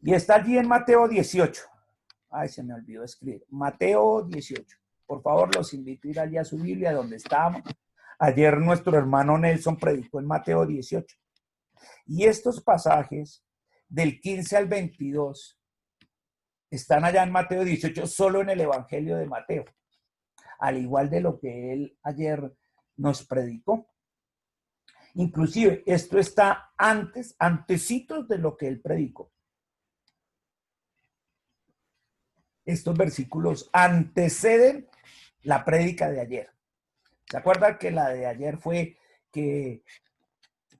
Y está allí en Mateo 18. Ay, se me olvidó escribir. Mateo 18. Por favor, los invito a ir allí a su Biblia, donde estábamos. Ayer nuestro hermano Nelson predicó en Mateo 18. Y estos pasajes del 15 al 22 están allá en Mateo 18, solo en el Evangelio de Mateo, al igual de lo que él ayer nos predicó. Inclusive, esto está antecitos de lo que él predicó. Estos versículos anteceden la prédica de ayer. ¿Se acuerdan que la de ayer fue que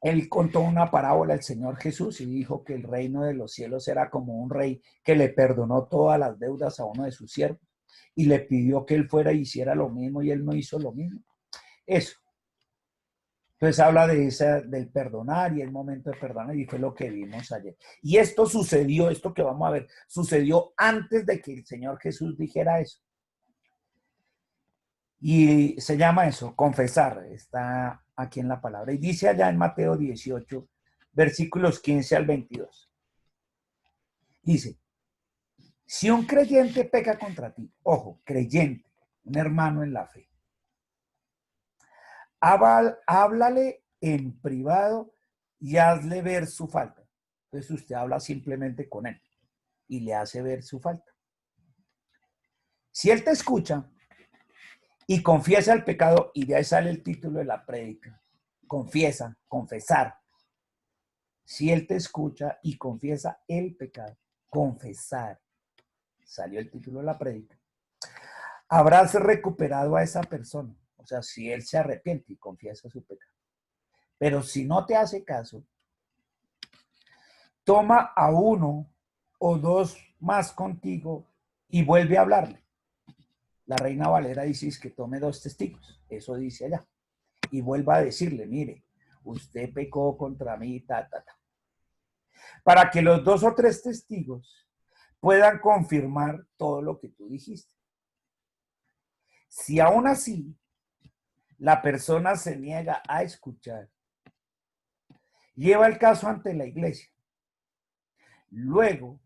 él contó una parábola al Señor Jesús y dijo que el reino de los cielos era como un rey que le perdonó todas las deudas a uno de sus siervos y le pidió que él fuera y hiciera lo mismo y él no hizo lo mismo? Eso. Entonces habla del perdonar y el momento de perdonar, y fue lo que vimos ayer. Y esto sucedió, esto que vamos a ver, sucedió antes de que el Señor Jesús dijera eso. Y se llama eso, confesar, está aquí en la palabra. Y dice allá en Mateo 18, versículos 15 al 22. Dice, si un creyente peca contra ti, ojo, creyente, un hermano en la fe, háblale en privado y hazle ver su falta. Entonces usted habla simplemente con él y le hace ver su falta. Si él te escucha y confiesa el pecado, y de ahí sale el título de la prédica, confiesa, confesar. Si él te escucha y confiesa el pecado, confesar, salió el título de la prédica, habrás recuperado a esa persona. O sea, si él se arrepiente y confiesa su pecado. Pero si no te hace caso, toma a uno o dos más contigo y vuelve a hablarle. La Reina Valera dice que tome 2 testigos, eso dice allá, y vuelva a decirle, mire, usted pecó contra mí, para que los 2 o 3 testigos puedan confirmar todo lo que tú dijiste. Si aún así la persona se niega a escuchar, lleva el caso ante la iglesia. Luego,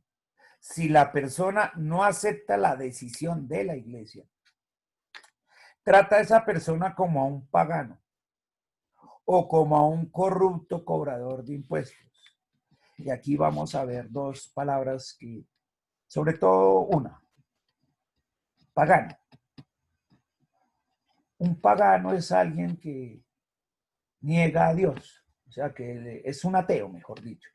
si la persona no acepta la decisión de la iglesia, trata a esa persona como a un pagano o como a un corrupto cobrador de impuestos. Y aquí vamos a ver 2 palabras que, sobre todo una, pagano. Un pagano es alguien que niega a Dios, o sea que es un ateo, mejor dicho.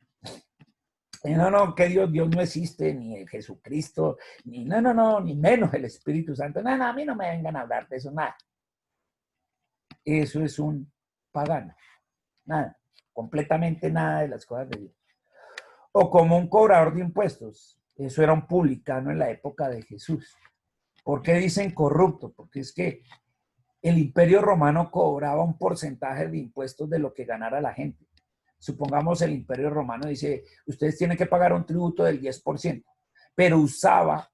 No, que Dios no existe, ni Jesucristo, ni ni menos el Espíritu Santo. No, a mí no me vengan a hablar de eso, nada. Eso es un pagano, nada, completamente nada de las cosas de Dios. O como un cobrador de impuestos, eso era un publicano en la época de Jesús. ¿Por qué dicen corrupto? Porque es que el Imperio Romano cobraba un porcentaje de impuestos de lo que ganara la gente. Supongamos el Imperio Romano dice, ustedes tienen que pagar un tributo del 10%, pero usaba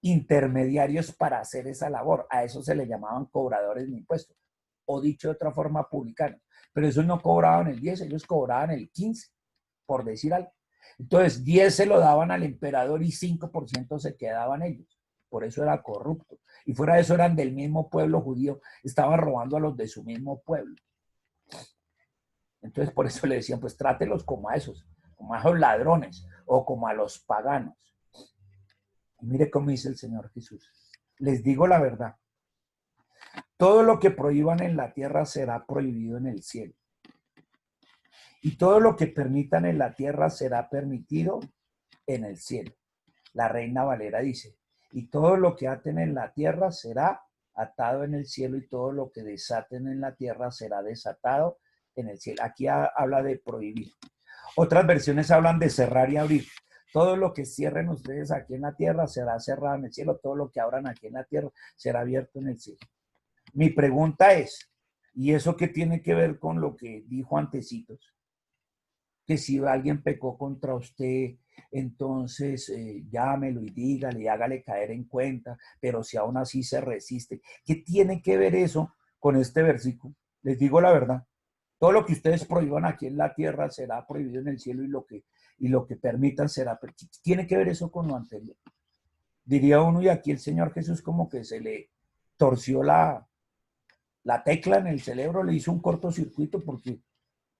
intermediarios para hacer esa labor. A eso se le llamaban cobradores de impuestos, o dicho de otra forma, publicanos. Pero esos no cobraban el 10, ellos cobraban el 15, por decir algo. Entonces, 10 se lo daban al emperador y 5% se quedaban ellos. Por eso era corrupto. Y fuera de eso eran del mismo pueblo judío, estaban robando a los de su mismo pueblo. Entonces, por eso le decían, pues trátelos como a esos ladrones o como a los paganos. Y mire cómo dice el Señor Jesús. Les digo la verdad. Todo lo que prohíban en la tierra será prohibido en el cielo. Y todo lo que permitan en la tierra será permitido en el cielo. La Reina Valera dice, y todo lo que aten en la tierra será atado en el cielo, y todo lo que desaten en la tierra será desatado en el cielo. Aquí habla de prohibir. Otras versiones hablan de cerrar y abrir. Todo lo que cierren ustedes aquí en la tierra será cerrado en el cielo. Todo lo que abran aquí en la tierra será abierto en el cielo. Mi pregunta es, ¿y eso qué tiene que ver con lo que dijo antecitos? Que si alguien pecó contra usted, entonces llámelo y dígale y hágale caer en cuenta, pero si aún así se resiste, ¿qué tiene que ver eso con este versículo? Les digo la verdad, Todo lo que ustedes prohíban aquí en la tierra será prohibido en el cielo y lo que permitan será. Tiene que ver eso con lo anterior. Diría uno, y aquí el Señor Jesús como que se le torció la tecla en el cerebro, le hizo un cortocircuito porque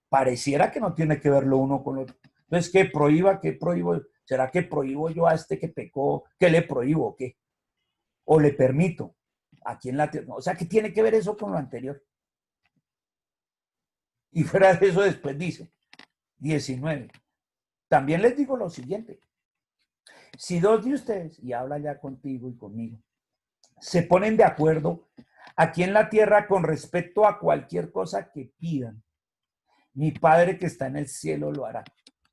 pareciera que no tiene que ver lo uno con lo otro. Entonces, ¿qué prohíba? ¿Qué prohíbo? ¿Será que prohíbo yo a este que pecó? ¿Qué le prohíbo? ¿Qué? ¿O le permito? Aquí en la tierra. O sea, ¿qué tiene que ver eso con lo anterior? Y fuera de eso después dice, 19. También les digo lo siguiente. Si dos de ustedes, y habla ya contigo y conmigo, se ponen de acuerdo aquí en la tierra con respecto a cualquier cosa que pidan, mi Padre que está en el cielo lo hará.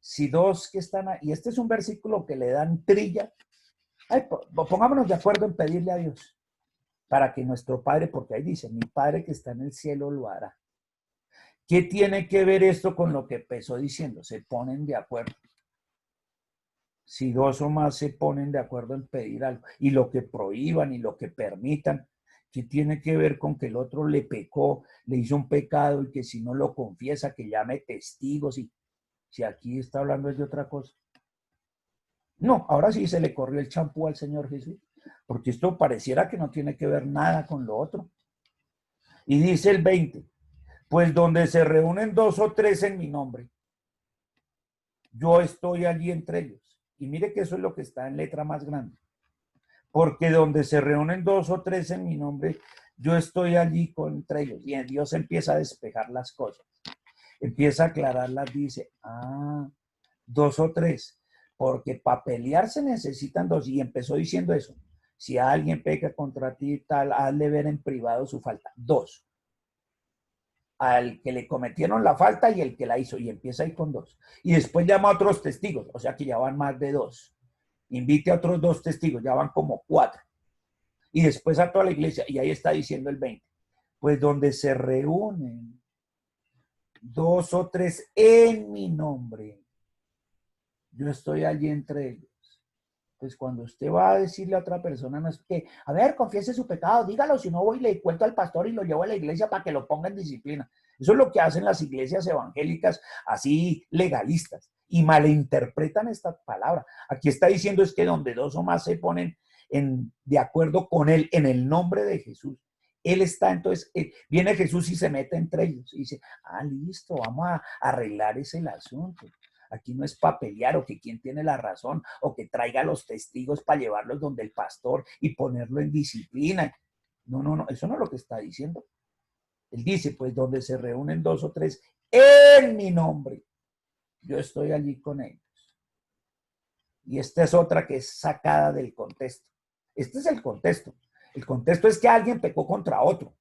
Si dos que están ahí, y este es un versículo que le dan trilla, ay, pongámonos de acuerdo en pedirle a Dios para que nuestro Padre, porque ahí dice, mi Padre que está en el cielo lo hará. ¿Qué tiene que ver esto con lo que empezó diciendo? Se ponen de acuerdo. Si dos o más se ponen de acuerdo en pedir algo, y lo que prohíban y lo que permitan, ¿qué tiene que ver con que el otro le pecó, le hizo un pecado y que si no lo confiesa, que llame testigos? Y si aquí está hablando de otra cosa. No, ahora sí se le corrió el champú al Señor Jesús, porque esto pareciera que no tiene que ver nada con lo otro. Y dice el 20, pues donde se reúnen dos o tres en mi nombre, yo estoy allí entre ellos. Y mire que eso es lo que está en letra más grande. Porque donde se reúnen dos o tres en mi nombre, yo estoy allí entre ellos. Y Dios empieza a despejar las cosas. Empieza a aclararlas, dice, dos o tres. Porque para pelear se necesitan dos. Y empezó diciendo eso. Si alguien peca contra ti, tal, hazle ver en privado su falta. Dos. Al que le cometieron la falta y el que la hizo. Y empieza ahí con dos. Y después llama a otros testigos. O sea que ya van más de dos. Invite a otros dos testigos. Ya van como cuatro. Y después a toda la iglesia. Y ahí está diciendo el 20. Pues donde se reúnen dos o tres en mi nombre, yo estoy allí entre ellos. Pues cuando usted va a decirle a otra persona, no es que, a ver, confiese su pecado, dígalo, si no voy y le cuento al pastor y lo llevo a la iglesia para que lo ponga en disciplina. Eso es lo que hacen las iglesias evangélicas, así legalistas, y malinterpretan esta palabra. Aquí está diciendo es que donde dos o más se ponen de acuerdo con él en el nombre de Jesús, él está, entonces viene Jesús y se mete entre ellos y dice, listo, vamos a arreglar ese asunto. Aquí no es para pelear o que quién tiene la razón o que traiga a los testigos para llevarlos donde el pastor y ponerlo en disciplina. No, no, no, eso no es lo que está diciendo. Él dice, pues donde se reúnen dos o tres en mi nombre, yo estoy allí con ellos. Y esta es otra que es sacada del contexto. Este es el contexto. El contexto es que alguien pecó contra otro.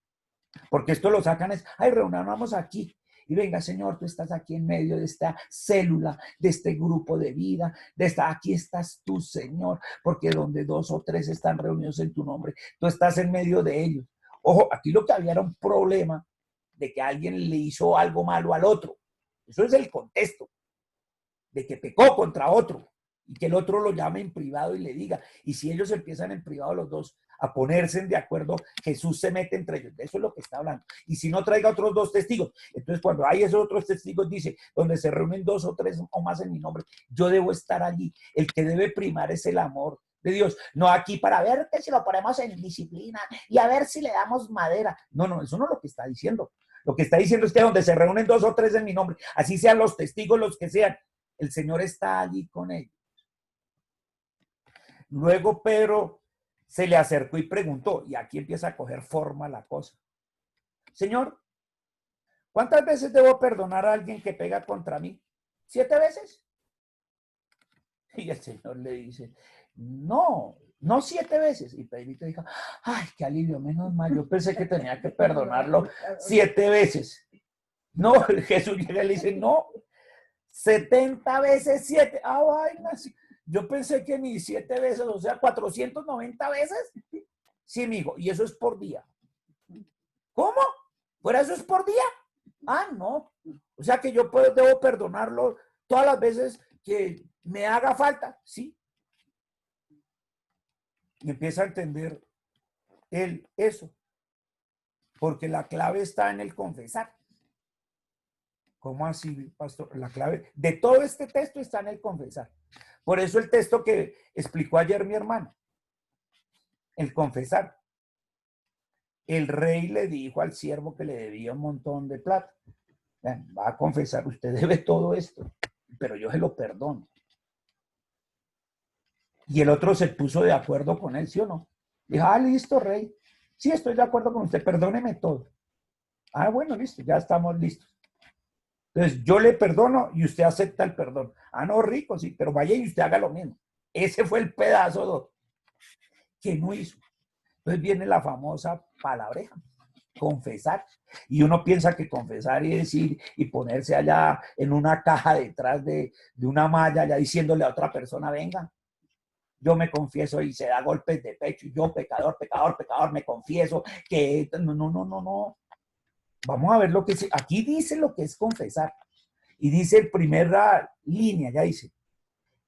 Porque esto lo sacan es, reunamos aquí. Y venga, Señor, tú estás aquí en medio de esta célula, de este grupo de vida, aquí estás tú, Señor, porque donde dos o tres están reunidos en tu nombre, tú estás en medio de ellos. Ojo, aquí lo que había era un problema de que alguien le hizo algo malo al otro. Eso es el contexto, de que pecó contra otro y que el otro lo llame en privado y le diga. Y si ellos empiezan en privado los dos a ponerse de acuerdo, Jesús se mete entre ellos. De eso es lo que está hablando. Y si no, traiga otros dos testigos. Entonces, cuando hay esos otros testigos, dice, donde se reúnen dos o tres o más en mi nombre, yo debo estar allí. El que debe primar es el amor de Dios. No aquí para ver que si lo ponemos en disciplina y a ver si le damos madera. No, no, eso no es lo que está diciendo. Lo que está diciendo es que donde se reúnen dos o tres en mi nombre, así sean los testigos los que sean, el Señor está allí con ellos. Luego Pedro se le acercó y preguntó, y aquí empieza a coger forma la cosa. Señor, ¿cuántas veces debo perdonar a alguien que pega contra mí? ¿7 veces? Y el Señor le dice, no 7 veces. Y Pedrito dijo, ay, qué alivio, menos mal, yo pensé que tenía que perdonarlo 7 veces. No, Jesús llega y le dice, no, 70 veces 7. Vainas. Yo pensé que ni 7 veces, o sea, 490 veces. Sí, mijo, y eso es por día. ¿Cómo? ¿Fuera eso es por día? No. O sea que yo debo perdonarlo todas las veces que me haga falta, ¿sí? Y empieza a entender él eso. Porque la clave está en el confesar. ¿Cómo así, pastor? La clave de todo este texto está en el confesar. Por eso el texto que explicó ayer mi hermano, el confesar. El rey le dijo al siervo que le debía un montón de plata. Va a confesar, usted debe todo esto, pero yo se lo perdono. Y el otro se puso de acuerdo con él, ¿sí o no? Dijo, listo, rey. Sí, estoy de acuerdo con usted, perdóneme todo. Bueno, listo, ya estamos listos. Entonces, yo le perdono y usted acepta el perdón. No, rico, sí, pero vaya y usted haga lo mismo. Ese fue el pedazo que no hizo. Entonces viene la famosa palabreja, confesar. Y uno piensa que confesar y decir y ponerse allá en una caja detrás de una malla, ya diciéndole a otra persona, venga, yo me confieso, y se da golpes de pecho, y yo pecador, pecador, pecador, me confieso que no. Vamos a ver lo que es. Aquí dice lo que es confesar. Y dice en primera línea, ya dice,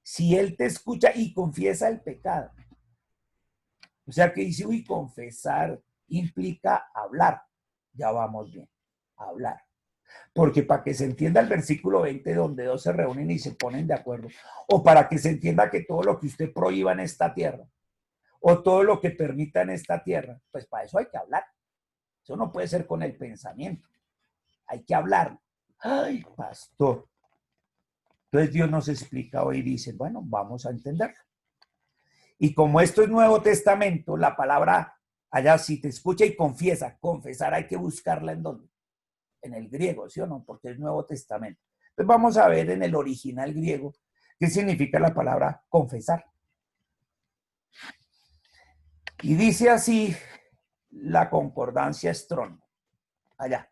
si él te escucha y confiesa el pecado. O sea que dice, confesar implica hablar. Ya vamos bien, hablar. Porque para que se entienda el versículo 20, donde dos se reúnen y se ponen de acuerdo, o para que se entienda que todo lo que usted prohíba en esta tierra, o todo lo que permita en esta tierra, pues para eso hay que hablar. Eso no puede ser con el pensamiento. Hay que hablar. Ay, pastor. Entonces Dios nos explica hoy y dice, bueno, vamos a entenderlo. Y como esto es Nuevo Testamento, la palabra allá, si te escucha y confiesa, confesar hay que buscarla en dónde, en el griego, ¿sí o no? Porque es Nuevo Testamento. Entonces vamos a ver en el original griego qué significa la palabra confesar. Y dice así la concordancia Strong, allá.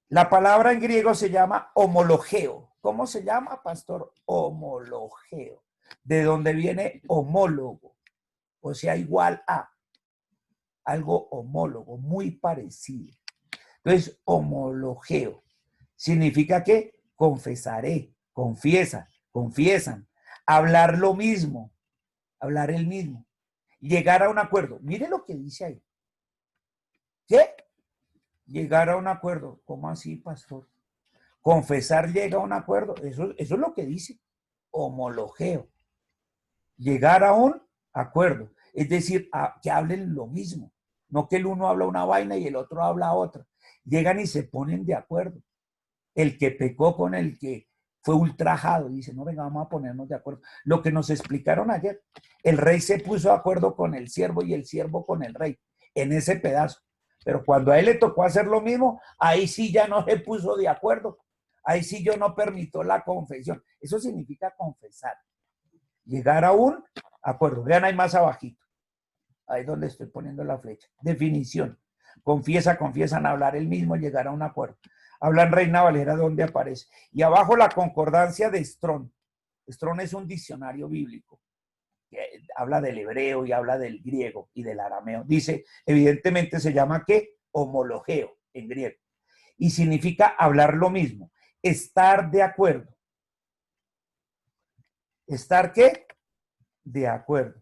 La palabra en griego se llama homologeo. ¿Cómo se llama, pastor? Homologeo. De donde viene homólogo, o sea, igual a, algo homólogo, muy parecido. Entonces, homologeo significa que confesaré, confiesa, confiesan, hablar lo mismo, hablar el mismo, llegar a un acuerdo. Mire lo que dice ahí. ¿Qué? Llegar a un acuerdo. ¿Cómo así, pastor? Confesar llega a un acuerdo. Eso es lo que dice. Homologeo. Llegar a un acuerdo. Es decir, que hablen lo mismo. No que el uno habla una vaina y el otro habla otra. Llegan y se ponen de acuerdo. El que pecó con el que fue ultrajado, dice, no, venga, vamos a ponernos de acuerdo. Lo que nos explicaron ayer, el rey se puso de acuerdo con el siervo y el siervo con el rey, en ese pedazo. Pero cuando a él le tocó hacer lo mismo, ahí sí ya no se puso de acuerdo. Ahí sí yo no permito la confesión. Eso significa confesar. Llegar a un acuerdo. Vean ahí más abajito. Ahí donde estoy poniendo la flecha. Definición. Confiesan hablar el mismo, llegar a un acuerdo. Hablan Reina Valera donde aparece. Y abajo la concordancia de Strong. Strong es un diccionario bíblico. Que habla del hebreo y habla del griego y del arameo. Dice, evidentemente se llama ¿qué? Homologeo en griego. Y significa hablar lo mismo. Estar de acuerdo. ¿Estar qué? De acuerdo.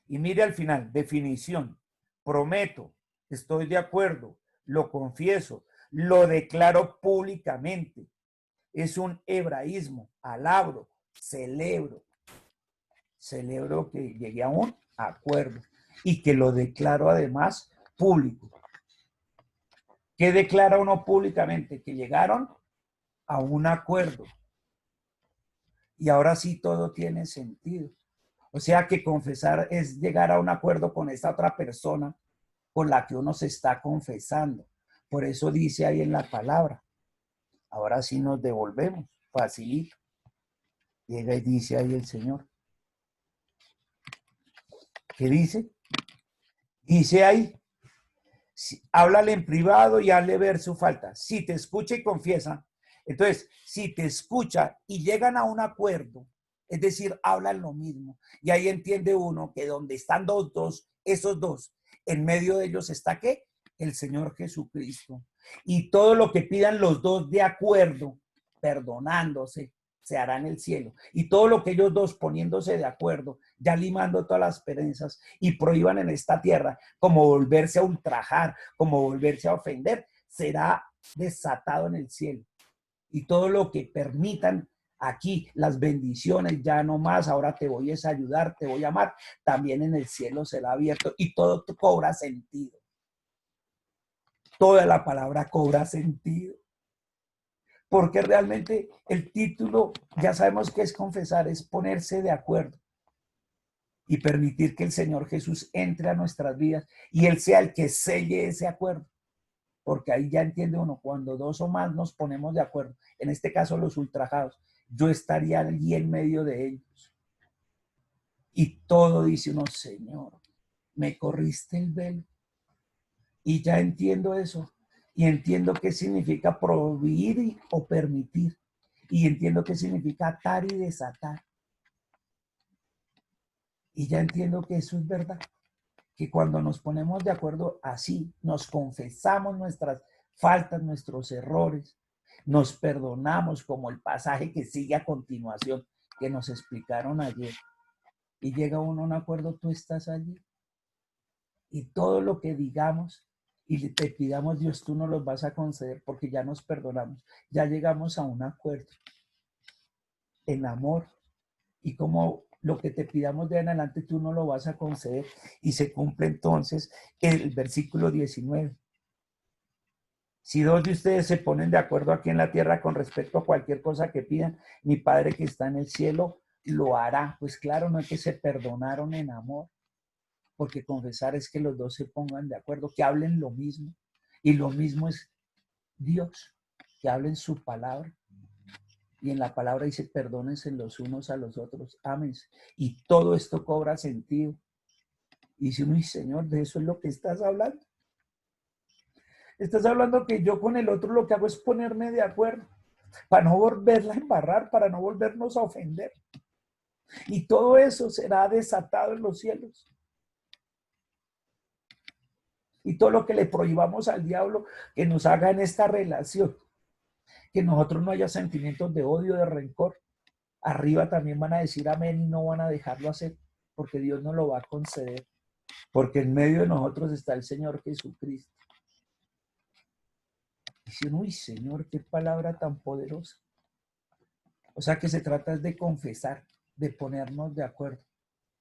Y mire al final, definición. Prometo, estoy de acuerdo, lo confieso, lo declaro públicamente. Es un hebraísmo, alabro, celebro. Celebro que llegué a un acuerdo y que lo declaro además público. ¿Qué declara uno públicamente? Que llegaron a un acuerdo. Y ahora sí todo tiene sentido. O sea que confesar es llegar a un acuerdo con esta otra persona con la que uno se está confesando. Por eso dice ahí en la palabra. Ahora sí nos devolvemos, facilito. Llega y dice ahí el Señor. ¿Qué dice? Dice ahí, háblale en privado y hazle ver su falta. Si te escucha y confiesa, entonces, si te escucha y llegan a un acuerdo, es decir, hablan lo mismo, y ahí entiende uno que donde están dos, esos dos, en medio de ellos está ¿qué? El Señor Jesucristo. Y todo lo que pidan los dos de acuerdo, perdonándose, se hará en el cielo. Y todo lo que ellos dos poniéndose de acuerdo, ya limando todas las perezas y prohíban en esta tierra, como volverse a ultrajar, como volverse a ofender, será desatado en el cielo. y todo lo que permitan aquí, las bendiciones, ya no más, ahora te voy a ayudar, te voy a amar, también en el cielo será abierto y todo cobra sentido. Toda la palabra cobra sentido. Porque realmente el título, ya sabemos que es confesar, es ponerse de acuerdo y permitir que el Señor Jesús entre a nuestras vidas y Él sea el que selle ese acuerdo. Porque ahí ya entiende uno, cuando dos o más nos ponemos de acuerdo, en este caso los ultrajados, yo estaría allí en medio de ellos. Y todo dice uno, Señor, me corriste el velo. Y ya entiendo eso. Y entiendo qué significa prohibir o permitir. Y entiendo qué significa atar y desatar. Y ya entiendo que eso es verdad. Que cuando nos ponemos de acuerdo así, nos confesamos nuestras faltas, nuestros errores, nos perdonamos, como el pasaje que sigue a continuación, que nos explicaron ayer. Y llega uno a un acuerdo, tú estás allí. Y todo lo que digamos y te pidamos, Dios, tú nos los vas a conceder porque ya nos perdonamos. Ya llegamos a un acuerdo en amor. Y como lo que te pidamos de en adelante, tú no lo vas a conceder. Y se cumple entonces el versículo 19. Si dos de ustedes se ponen de acuerdo aquí en la tierra con respecto a cualquier cosa que pidan, mi Padre que está en el cielo lo hará. Pues claro, no es que se perdonaron en amor, porque confesar es que los dos se pongan de acuerdo, que hablen lo mismo. Y lo mismo es Dios, que hablen su palabra. Y en la palabra dice, perdónense los unos a los otros, ámense. Y todo esto cobra sentido. Y dice uno, Señor, de eso es lo que estás hablando. Estás hablando que yo con el otro lo que hago es ponerme de acuerdo para no volverla a embarrar, para no volvernos a ofender. Y todo eso será desatado en los cielos. Y todo lo que le prohibamos al diablo que nos haga en esta relación, que nosotros no haya sentimientos de odio, de rencor, arriba también van a decir amén y no van a dejarlo hacer, porque Dios no lo va a conceder, porque en medio de nosotros está el Señor Jesucristo. Dicen, uy, Señor, qué palabra tan poderosa. O sea que se trata de confesar, de ponernos de acuerdo.